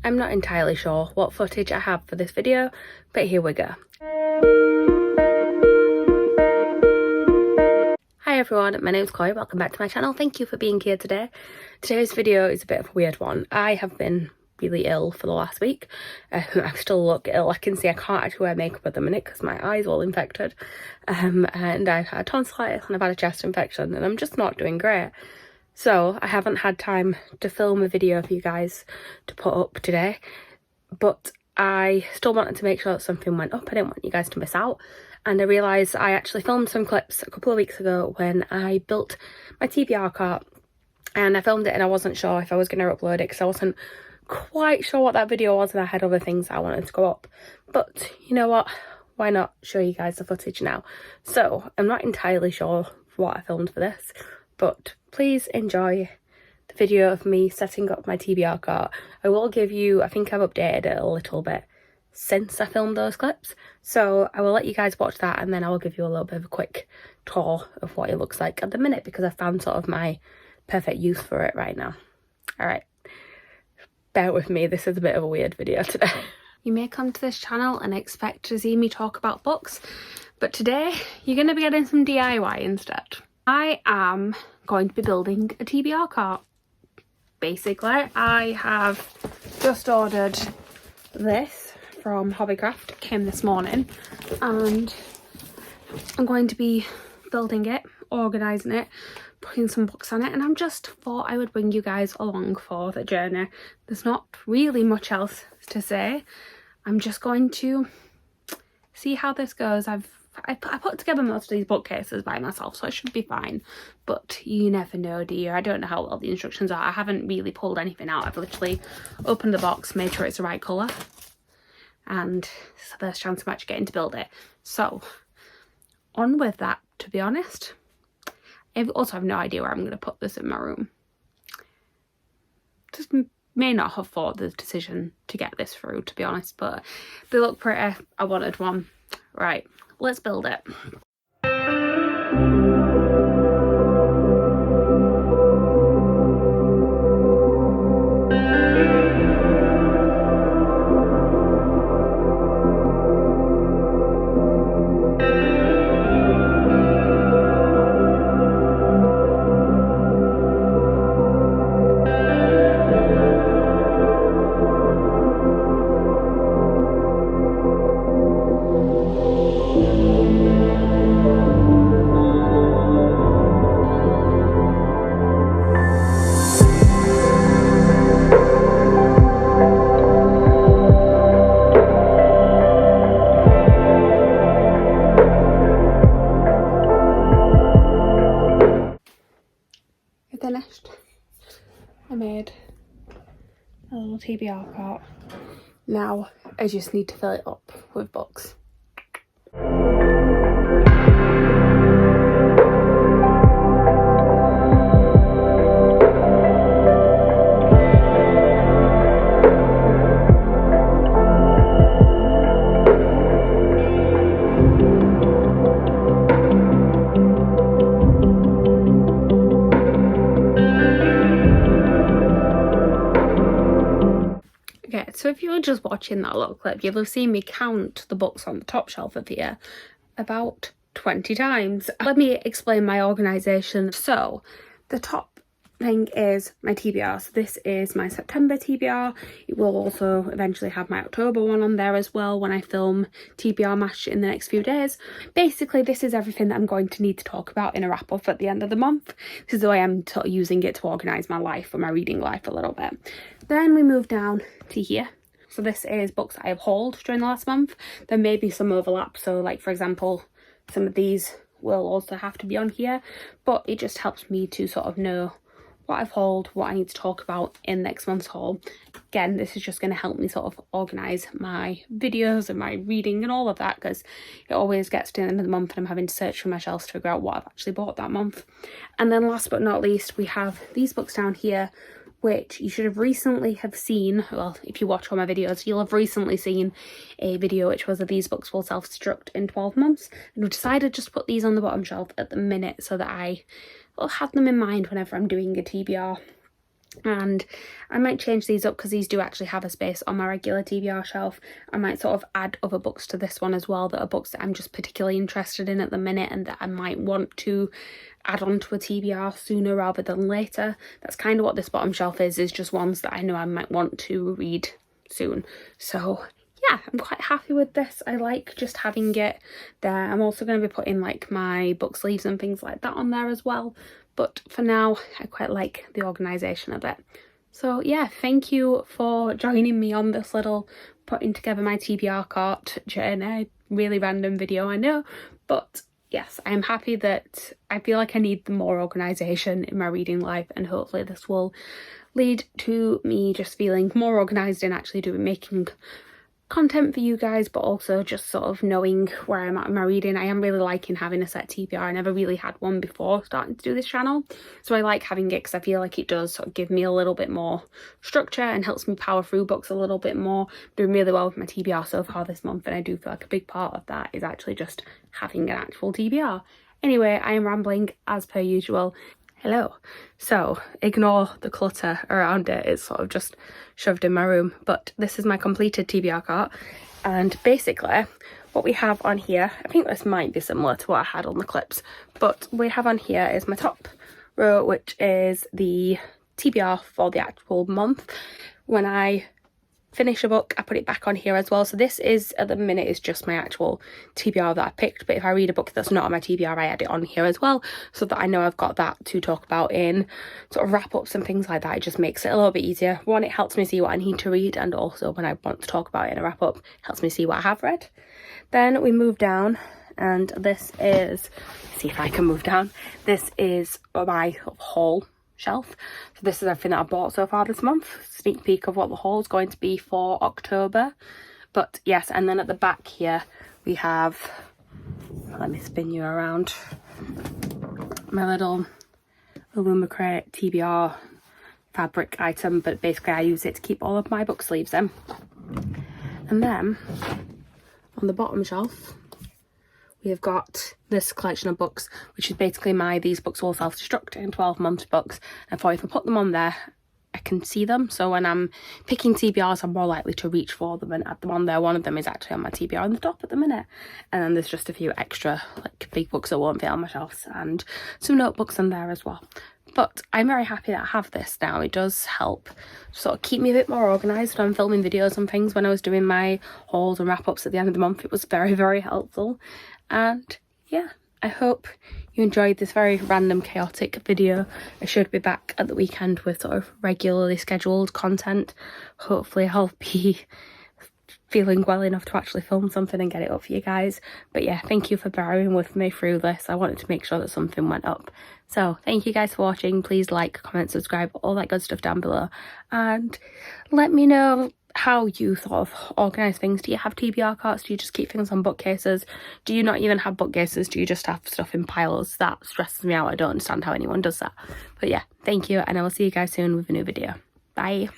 I'm not entirely sure what footage I have for this video, but here we go. Hi everyone, my name's Chloe, welcome back to my channel. Thank you for being here today. Today's video is a bit of a weird one. I have been really ill for the last week. I still look ill. I can see I can't actually wear makeup at the minute because my eyes are all infected. And I've had tonsillitis and I've had a chest infection and I'm just not doing great. So I haven't had time to film a video for you guys to put up today. But I still wanted to make sure that something went up. I didn't want you guys to miss out. And I realised I actually filmed some clips a couple of weeks ago when I built my TBR cart. And I filmed it and I wasn't sure if I was going to upload it because I wasn't quite sure what that video was and I had other things I wanted to go up. But you know what? Why not show you guys the footage now? So I'm not entirely sure what I filmed for this, but please enjoy the video of me setting up my TBR cart. I will give you, I think I've updated it a little bit since I filmed those clips, so I will let you guys watch that and then I will give you a little bit of a quick tour of what it looks like at the minute because I found sort of my perfect use for it right now. Alright, bear with me, this is a bit of a weird video today. You may come to this channel and expect to see me talk about books, but today you're going to be getting some DIY instead. I am going to be building a TBR cart. Basically, I have just ordered this from Hobbycraft. It came this morning and I'm going to be building it, organising it, putting some books on it, and I just thought I would bring you guys along for the journey. There's not really much else to say. I'm just going to see how this goes. I put together most of these bookcases by myself, so it should be fine, but you never know, do you? I don't know how well the instructions are. I haven't really pulled anything out. I've literally opened the box, made sure it's the right colour, and it's the first chance I'm actually getting to build it. So on with that, to be honest. I also have no idea where I'm going to put this in my room. Just may not have thought the decision to get this through, to be honest, but they look pretty. I wanted one. Right, let's build it. Finished. I made a little TBR cart. Now I just need to fill it up with books. So if you were just watching that little clip, you'll have seen me count the books on the top shelf of here about 20 times. Let me explain my organisation. So the top thing is my TBR. So this is my September TBR. It will also eventually have my October one on there as well when I film TBR Mash in the next few days. Basically, this is everything that I'm going to need to talk about in a wrap up at the end of the month. This is the way I'm sort of using it to organise my life or my reading life a little bit. Then we move down to here. So this is books I have hauled during the last month. There may be some overlap. So like, for example, some of these will also have to be on here, but it just helps me to sort of know what I've hauled, what I need to talk about in next month's haul. Again, this is just going to help me sort of organise my videos and my reading and all of that, because it always gets to the end of the month and I'm having to search through my shelves to figure out what I've actually bought that month. And then last but not least, we have these books down here, which you should have recently have seen. Well, if you watch all my videos, you'll have recently seen a video which was that these books will self-destruct in 12 months. And we decided just to put these on the bottom shelf at the minute so that I will have them in mind whenever I'm doing a TBR. And I might change these up because these do actually have a space on my regular TBR shelf. I might sort of add other books to this one as well that are books that I'm just particularly interested in at the minute and that I might want to add on to a TBR sooner rather than later. That's kind of what this bottom shelf is just ones that I know I might want to read soon. So yeah, I'm quite happy with this. I like just having it there. I'm also going to be putting like my book sleeves and things like that on there as well. But for now, I quite like the organisation of it. So yeah, thank you for joining me on this little putting together my TBR cart journey. Really random video, I know. But yes, I'm happy that I feel like I need more organisation in my reading life, and hopefully this will lead to me just feeling more organised and actually making content for you guys, but also just sort of knowing where I'm at in my reading. I am really liking having a set TBR. I never really had one before starting to do this channel, so I like having it because I feel like it does sort of give me a little bit more structure and helps me power through books a little bit more. I'm doing really well with my TBR so far this month, and I do feel like a big part of that is actually just having an actual TBR. Anyway, I am rambling as per usual. Hello. So ignore the clutter around it, it's sort of just shoved in my room, but this is my completed TBR cart, and basically what we have on here, I think this might be similar to what I had on the clips, but what we have on here is my top row, which is the TBR for the actual month. When I finish a book, I put it back on here as well. So this is, at the minute, is just my actual TBR that I picked, but if I read a book that's not on my TBR, I add it on here as well, so that I know I've got that to talk about in sort of wrap-ups and things like that. It just makes it a little bit easier. One, it helps me see what I need to read, and also when I want to talk about it in a wrap-up, it helps me see what I have read. Then we move down, and this is, see if I can move down, this is my haul shelf. So this is everything that I bought so far this month. Sneak peek of what the haul is going to be for October. But yes, and then at the back here we have, let me spin you around, my little Illumicrate TBR fabric item, but basically I use it to keep all of my book sleeves in. And then on the bottom shelf we have got this collection of books, which is basically these books will self-destruct in 12-month books, and if I put them on there I can see them, so when I'm picking TBRs I'm more likely to reach for them and add them on there. One of them is actually on my TBR on the top at the minute, and then there's just a few extra like big books that won't fit on my shelves and some notebooks in there as well. But I'm very happy that I have this now. It does help sort of keep me a bit more organised when I'm filming videos and things. When I was doing my hauls and wrap-ups at the end of the month, it was very, very helpful. And yeah, I hope you enjoyed this very random, chaotic video. I should be back at the weekend with sort of regularly scheduled content. Hopefully I'll be feeling well enough to actually film something and get it up for you guys. But yeah, thank you for bearing with me through this. I wanted to make sure that something went up. So thank you guys for watching. Please like, comment, subscribe, all that good stuff down below, and let me know how you sort of organise things. Do you have TBR carts? Do you just keep things on bookcases? Do you not even have bookcases? Do you just have stuff in piles? That stresses me out. I don't understand how anyone does that. But yeah, thank you, and I will see you guys soon with a new video. Bye.